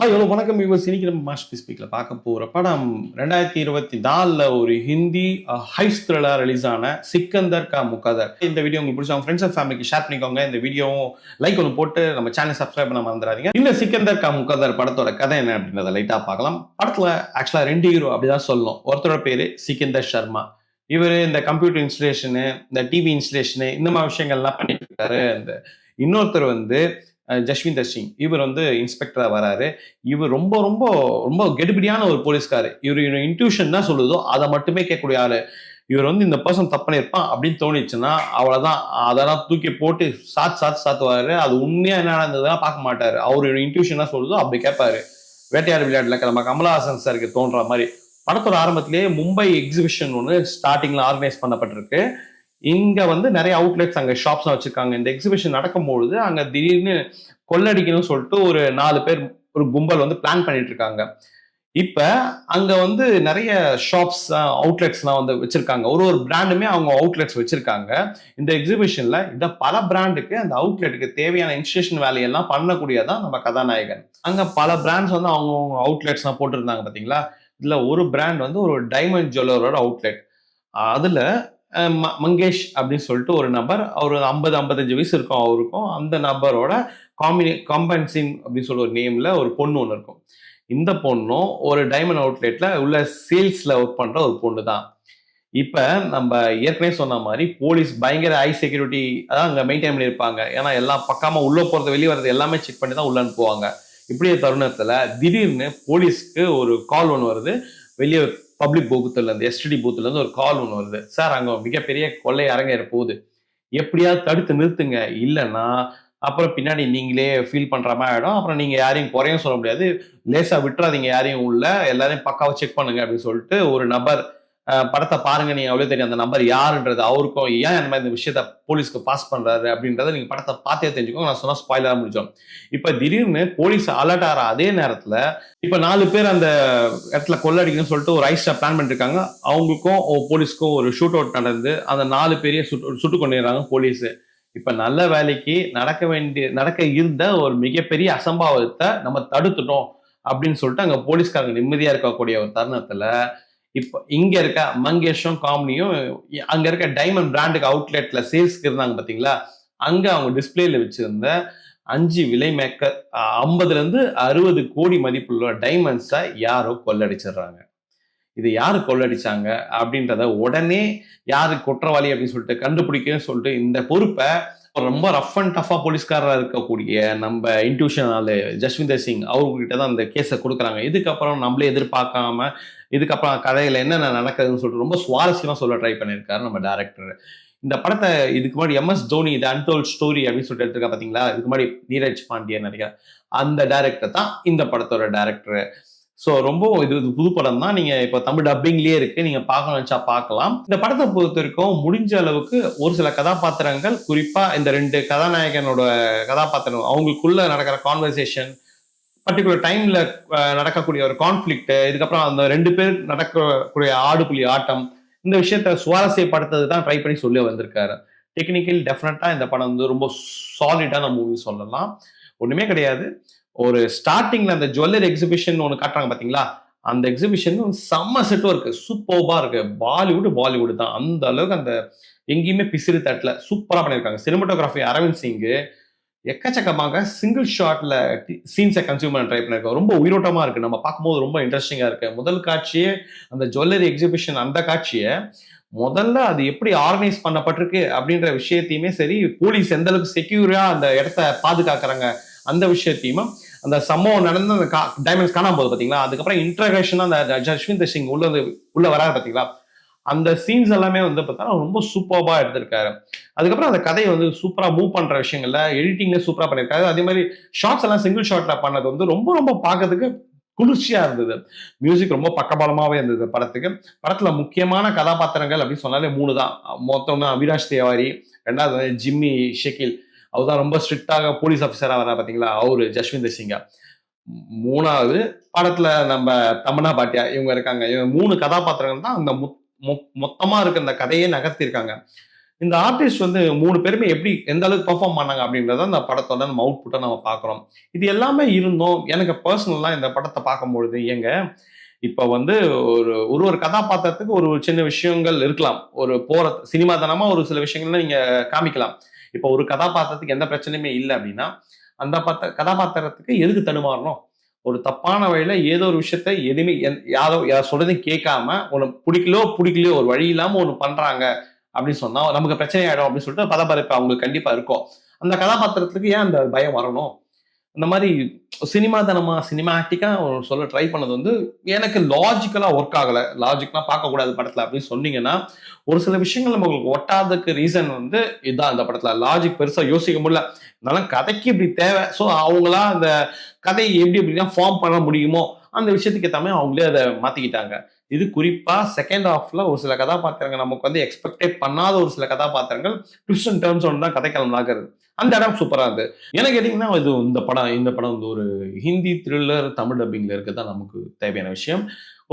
Hello வணக்கம் viewers. இன்னைக்கு நம்ம மாஸ்டர் பீஸ் ஸ்பீக்ல பார்க்க போற படம் 2024ல ஒரு ஹிந்தி ஹைஸ் த்ரில்லர் ரிலீஸ் ஆன சிக்கந்தர் கா முகதர். இந்த வீடியோ உங்களுக்கு பிடிச்ச உங்க ஃப்ரெண்ட்ஸ் அண்ட் ஃபேமிலிக்கு ஷேர் பண்ணிக்கோங்க. இந்த வீடியோவும் லைக் ஒன்று போட்டு நம்ம சேனல் சப்ஸ்கிரைப் பண்ண மறந்துடாதீங்க. இந்த சிக்கந்தர் கா முகதர் படத்தோட கதை என்ன அப்படின்றத லைட்டா பார்க்கலாம். படத்துல ஆக்சுவலா 2 ஹீரோ அப்படிதான் சொல்லணும். ஒருத்தரோட பேரு சிக்கந்தர் சர்மா. இவர் இந்த கம்ப்யூட்டர் இன்ஸ்டலேஷனு, இந்த டிவி இன்ஸ்டலேஷனு, இந்த மாதிரி விஷயங்கள்லாம் பண்ணிட்டு இருக்காரு. இந்த இன்னொருத்தர் வந்து ஜஸ்விந்தர் சிங். இவர் வந்து இன்ஸ்பெக்டரா வராரு. இவர் ரொம்ப ரொம்ப ரொம்ப கெடுபிடியான ஒரு போலீஸ்காரு. இவர் இன்ட்யூஷன் தான் சொல்லுதோ அதை மட்டுமே கேட்கக்கூடிய ஆளு. இவர் வந்து இந்த பர்சன் தப்பு பண்ணியிருப்பான் அப்படின்னு தோணிச்சுன்னா அவ்வளவுதான், அதெல்லாம் தூக்கி போட்டு சாத்துவாரு. அது உண்மையா என்ன நடந்ததுதான் பார்க்க மாட்டாரு. அவரு இன்ட்யூஷன் தான் சொல்லுதோ அப்படி கேட்பாரு. வேட்டையாடு விளையாட்டுல நம்ம கமலஹாசன் சாருக்கு தோன்ற மாதிரி படத்தோட ஆரம்பத்திலேயே மும்பை எக்ஸிபிஷன் ஒன்று ஸ்டார்டிங்ல ஆர்கனைஸ் பண்ணப்பட்டிருக்கு. இங்க வந்து நிறைய அவுட்லெட்ஸ், அங்க ஷாப்ஸ் வச்சிருக்காங்க. இந்த எக்ஸிபிஷன் நடக்கும்பொழுது அங்க திடீர்னு கொள்ளடிக்கணும்னு சொல்லிட்டு ஒரு 4 பேர், ஒரு கும்பல் வந்து பிளான் பண்ணிட்டு இருக்காங்க. இப்ப அங்க வந்து நிறைய ஷாப்ஸ், அவுட்லெட்ஸ்லாம் வந்து வச்சிருக்காங்க. ஒரு ஒரு பிராண்டுமே அவங்க அவுட்லெட்ஸ் வச்சிருக்காங்க. இந்த எக்ஸிபிஷன்ல இந்த பல பிராண்டுக்கு அந்த அவுட்லெட்டுக்கு தேவையான இன்ஸ்டலேஷன் வேலையெல்லாம் பண்ணக்கூடியதான் நம்ம கதாநாயகன். அங்க பல பிராண்ட்ஸ் வந்து அவங்க அவுட்லெட்ஸ்லாம் போட்டிருந்தாங்க பாத்தீங்களா. இதுல ஒரு பிராண்ட் வந்து ஒரு டைமண்ட் ஜுவல்லரோட அவுட்லெட். அதுல மங்கேஷ் அப்படின்னு சொல்லிட்டு ஒரு நபர், அவர் 50-55 வயசு இருக்கும் அவருக்கும். அந்த நபரோட காம்பன்சிங் அப்படின்னு சொல்ற ஒரு நேம்ல ஒரு பொண்ணு ஒன்று இருக்கும். இந்த பொண்ணும் ஒரு டைமண்ட் அவுட்லெட்ல உள்ள சேல்ஸ்ல ஒர்க் பண்ற ஒரு பொண்ணு தான். இப்ப நம்ம ஏற்கனவே சொன்ன மாதிரி போலீஸ் பயங்கர ஹை செக்யூரிட்டி அதான் அங்க மெயின்டைன் பண்ணியிருப்பாங்க. ஏன்னா எல்லாம் பக்காம உள்ள போறது வெளியே வர்றது எல்லாமே செக் பண்ணி தான் உள்ள அனுப்புவாங்க. இப்படியே தருணத்துல திடீர்னு போலீஸ்க்கு ஒரு கால் ஒன்று வருது. வெளியே பப்ளிக் பூத்துல இருந்து, எஸ்டிடி பூத்துல இருந்து ஒரு கால் ஒன்று வருது. சார், அங்க மிகப்பெரிய கொள்ளை அரங்கேற போகுது, எப்படியாவது தடுத்து நிறுத்துங்க, இல்லைன்னா அப்புறம் பின்னாடி நீங்களே ஃபீல் பண்ற மாதிரி ஆயிடும். அப்புறம் நீங்க யாரையும் குறையும் சொல்ல முடியாது, லேசா விட்டுறாதீங்க யாரையும், உள்ள எல்லாரையும் பக்காவா செக் பண்ணுங்க அப்படின்னு சொல்லிட்டு ஒரு நபர், படத்தை பாருங்க நீங்க அவ்வளவு தெரியும் அந்த நபர் யாருன்றது, அவருக்கும் ஏன் அந்த மாதிரி இந்த விஷயத்த போலீஸ்க்கு பாஸ் பண்றாரு அப்படின்றத நீங்க படத்தை பார்த்தே தெரிஞ்சுக்கோங்க. நான் சொன்னா ஸ்பாயிலரா முடிச்சோம். இப்ப திடீர்னு போலீஸ் அலர்ட் ஆகிற அதே நேரத்துல இப்ப 4 பேர் அந்த இடத்துல கொள்ளடிக்கணும்னு சொல்லிட்டு ஒரு ஐஸ்டா பிளான் பண்ணிருக்காங்க. அவங்களுக்கும் போலீஸ்க்கும் ஒரு ஷூட் அவுட் நடந்து அந்த 4 பேரையே சுட்டு கொண்டிருக்காங்க போலீஸ். இப்ப நல்ல வேலைக்கு நடக்க இருந்த ஒரு மிகப்பெரிய அசம்பாவிதத்தை நம்ம தடுத்துட்டோம் அப்படின்னு சொல்லிட்டு அங்க போலீஸ்காரங்க நிம்மதியா இருக்கக்கூடிய ஒரு தருணத்துல இப்ப இங்க இருக்க மங்கேஷும் காமினியும் அங்க இருக்க டைமண்ட் பிராண்டுக்கு அவுட்லெட்ல சேல்ஸ்க்கு இருந்தாங்க பாத்தீங்களா, அங்க அவங்க டிஸ்பிளேல வச்சிருந்த 5 விலை மேக்கர் 50-60 கோடி மதிப்புள்ள டைமண்ட்ஸை யாரோ கொள்ளடிச்சிடுறாங்க. இது யாரு கொள்ளடிச்சாங்க அப்படின்றத உடனே யாரு குற்றவாளி அப்படின்னு சொல்லிட்டு கண்டுபிடிக்கன்னு சொல்லிட்டு இந்த பொறுப்பை ரொம்ப ரஃப் அண்ட் டஃபா போலீஸ்காரரா இருக்கக்கூடிய நம்ம இன்ட்யூஷன் ஆளு ஜஸ்விந்தர் சிங் அவர்கிட்ட தான் அந்த கேஸை கொடுக்குறாங்க. இதுக்கப்புறம் நம்மளே எதிர்பார்க்காம இதுக்கப்புறம் கதையில என்னென்ன நடக்குதுன்னு சொல்லிட்டு ரொம்ப சுவாரஸ்யமா சொல்ல ட்ரை பண்ணியிருக்காரு நம்ம டைரக்டர். இந்த படத்தை இதுக்கு முன்னாடி எம்எஸ் தோனி த அன்டோல்ட் ஸ்டோரி அப்படின்னு சொல்லிட்டு எடுத்துருக்கா பாத்தீங்களா, இதுக்கு முன்னாடி நீரஜ் பாண்டியன் நினைக்கிறேன், அந்த டைரக்டர் தான் இந்த படத்தோட டைரக்டர். ஸோ ரொம்ப இது புது படம் தான். நீங்க இப்போ தமிழ் டப்பிங்லயே இருக்கு, நீங்க பார்க்கணும் நினைச்சா பார்க்கலாம். இந்த படத்தை பொறுத்த வரைக்கும் முடிஞ்ச அளவுக்கு ஒரு சில கதாபாத்திரங்கள், குறிப்பா இந்த 2 கதாநாயகனோட கதாபாத்திரம் அவங்களுக்குள்ள நடக்கிற கான்வர்சேஷன், பர்டிகுலர் டைம்ல நடக்கக்கூடிய ஒரு கான்ஃபிளிக்ட், இதுக்கப்புறம் அந்த 2 பேர் நடக்கக்கூடிய ஆடுபுலி ஆட்டம், இந்த விஷயத்த சுவாரஸ்யப்படுத்துறது தான் ட்ரை பண்ணி சொல்லி வந்திருக்காரு. டெக்னிக்கல் டெஃபினட்டா இந்த படம் வந்து ரொம்ப சாலிடான மூவி சொல்லலாம். ஒண்ணுமே கிடையாது. ஒரு ஸ்டார்டிங்ல அந்த ஜுவல்லரி எக்ஸிபிஷன் ஒன்று காட்டுறாங்க பாத்தீங்களா, அந்த எக்ஸிபிஷன் செம்ம செட் ஒர்க், சூப்பர்பா இருக்கு. பாலிவுட் தான். அந்த அளவுக்கு அந்த எங்கேயுமே பிசிறு தட்டல, சூப்பரா பண்ணிருக்காங்க. சினிமாட்டோகிராஃபி அரவிந்த் சிங் எக்கச்சக்கமாக சிங்கிள் ஷாட்ல சீன்ஸை கன்சியூம் பண்ண ட்ரை பண்ணிருக்காங்க. ரொம்ப உயிரோட்டமா இருக்கு, நம்ம பார்க்கும்போது ரொம்ப இன்ட்ரெஸ்டிங்கா இருக்கு. முதல் காட்சியே அந்த ஜுவல்லரி எக்ஸிபிஷன், அந்த காட்சியை முதல்ல அது எப்படி ஆர்கனைஸ் பண்ணப்பட்டிருக்கு அப்படின்ற விஷயத்தையுமே சரி, போலீஸ் எந்த அளவுக்கு செக்யூரா அந்த இடத்த பாதுகாக்கிறாங்க அந்த விஷயத்தையுமே, அந்த சம்பவம் நடந்து அந்த டைமண்ட்ஸ் காணாம போகுது பாத்தீங்களா, அதுக்கப்புறம் இன்ட்ரகேஷன் அந்த ஜஸ்விந்தர் சிங் உள்ள வராது பாத்தீங்களா, அந்த சீன்ஸ் எல்லாமே வந்து பார்த்தா ரொம்ப சூப்பர்பா எடுத்திருக்காரு. அதுக்கப்புறம் அந்த கதையை வந்து சூப்பரா மூவ் பண்ற விஷயங்கள்ல எடிட்டிங்ல சூப்பரா பண்ணிருக்காரு. அதே மாதிரி ஷார்ட்ஸ் எல்லாம் சிங்கிள் ஷாட்ல பண்ணது வந்து ரொம்ப ரொம்ப பார்க்கறதுக்கு குளிர்ச்சியா இருந்தது. மியூசிக் ரொம்ப பக்கபலமாவே இருந்தது படத்துக்கு. படத்துல முக்கியமான கதாபாத்திரங்கள் அப்படின்னு சொன்னாலே 3 தான். மொத்தம் அவினாஷ் தேவாரி, 2வது வந்து ஜிம்மி ஷெகில், அவர்தான் ரொம்ப ஸ்ட்ரிக்டாக போலீஸ் ஆஃபீஸரா வரா பாத்தீங்களா, அவரு ஜஸ்விந்தர் சிங்கா. 3வது படத்துல நம்ம தமன்னா பாட்டியா இவங்க இருக்காங்க. இவங்க 3 கதாபாத்திரங்கள் தான் அந்த மொத்தமா இருக்க இந்த கதையே நகர்த்திருக்காங்க. இந்த ஆர்டிஸ்ட் வந்து 3 பேருமே எப்படி எந்த அளவுக்கு பெர்ஃபார்ம் பண்ணாங்க அப்படின்றத அந்த படத்தோட நம்ம அவுட்புட்டா நம்ம பார்க்குறோம். இது எல்லாமே இருந்தும் எனக்கு பர்சனலா இந்த படத்த பார்க்கும்பொழுது, ஏங்க இப்ப வந்து ஒரு ஒரு ஒரு கதாபாத்திரத்துக்கு ஒரு ஒரு சின்ன விஷயங்கள் இருக்கலாம். ஒரு சினிமாத்தனமா ஒரு சில விஷயங்கள நீங்க காமிக்கலாம். இப்ப ஒரு கதாபாத்திரத்துக்கு எந்த பிரச்சனையுமே இல்ல அப்படின்னா, அந்த கதாபாத்திரத்துக்கு எதுக்கு தடுமாறணும்? ஒரு தப்பான வழியில ஏதோ ஒரு விஷயத்த எதுவுமே யார் சொல்றதையும் கேட்காம, உனக்கு பிடிக்கலையோ ஒரு வழி இல்லாம ஒண்ணு பண்றாங்க அப்படின்னு சொன்னா, நமக்கு பிரச்சனை ஆயிடும் அப்படின்னு சொல்லிட்டு பதபதப்பு அவங்களுக்கு கண்டிப்பா இருக்கும். அந்த கதாபாத்திரத்துக்கு ஏன் அந்த பயம் வரணும்? இந்த மாரி சினிமாட்டிக்கா சொல்ல ட்ரை பண்ணது வந்து எனக்கு லாஜிக்கலா ஒர்க் ஆகல. லாஜிக்கலா பார்க்கக்கூடாது படத்துல அப்படின்னு சொன்னீங்கன்னா, ஒரு சில விஷயங்கள் நம்மளுக்கு ஒட்டாததுக்கு ரீசன் வந்து இதான் அந்த படத்துல. லாஜிக் பெருசா யோசிக்க முடியல. இருந்தாலும் கதைக்கு இப்படி தேவை. ஸோ அவங்களா அந்த கதைய எப்படி எப்படிலாம் ஃபார்ம் பண்ண முடியுமோ, அந்த விஷயத்துக்கு ஏத்த மாரி அவங்களே அத மாத்திக்கிட்டாங்க. இது குறிப்பா செகண்ட் ஹால்ஃப்ல ஒரு சில கதாபாத்திரங்கள் நமக்கு வந்து எக்ஸ்பெக்டே பண்ணாத ஒரு சில கதாபாத்திரங்கள் ட்விஸ்ட் அண்ட் டர்ன்ஸோட தான் கதைக்களம் நகருது. அந்த இடம் சூப்பரா இருந்தது. என்ன கேட்டீங்கன்னா, இந்த படம் வந்து ஒரு ஹிந்தி த்ரில்லர் தமிழ் டப்பிங்ல இருக்கிறது தான் நமக்கு தேவையான விஷயம்.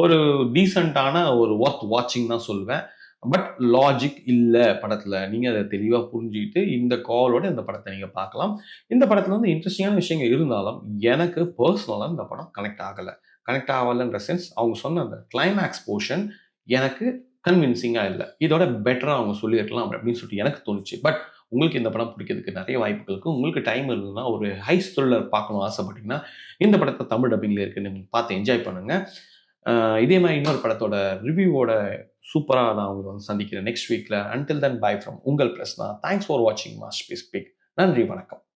ஒரு டீசென்ட்டான ஒரு வொர்த் வாட்சிங் தான் சொல்வேன். பட் லாஜிக் இல்ல படத்துல. நீங்க அத தெளிவா புரிஞ்சுகிட்டு, இந்த காலோட இந்த படத்த நீங்க பார்க்கலாம். இந்த படத்துல வந்து இன்ட்ரஸ்டிங்கான விஷயங்கள் இருந்தாலும், எனக்கு பெர்சனலா இந்த படம் கனெக்ட் ஆகல. கனெக்ட் ஆகலன்ற சென்ஸ் அவங்க சொன்ன அந்த கிளைமாக்ஸ் போர்ஷன் எனக்கு கன்வின்சிங்கா இல்ல. இதோட பெட்டரா அவங்க சொல்லியிருக்கலாம் அப்படின்னு சொல்லிட்டு எனக்கு தோணுச்சு. பட் உங்களுக்கு இந்த படம் பிடிக்கிறதுக்கு நெறைய வாய்ப்புகள் இருக்கு. உங்களுக்கு டைம் இருந்ததுன்னா, ஒரு ஹைஸ் த்ரில்லர் பார்க்கணும்னு ஆசைப்பட்டீங்கன்னா, இந்த படத்த தமிழ் டப்பிங்ல இருக்கு. நீங்க பார்த்து என்ஜாய் பண்ணுங்க. இதே மாரி இன்னொரு படத்தோட ரிவ்யூவோட சூப்பரா நான் உங்கள வந்து சந்திக்கிறேன் நெக்ஸ்ட் வீக்ல. அன்டில் தென் பை ஃப்ரம் உங்கள் பிரஸ்னா. தேங்க்ஸ் ஃபார் வாட்சிங் மாஸ்டர்பீஸ் ஸ்பீக். நன்றி, வணக்கம்.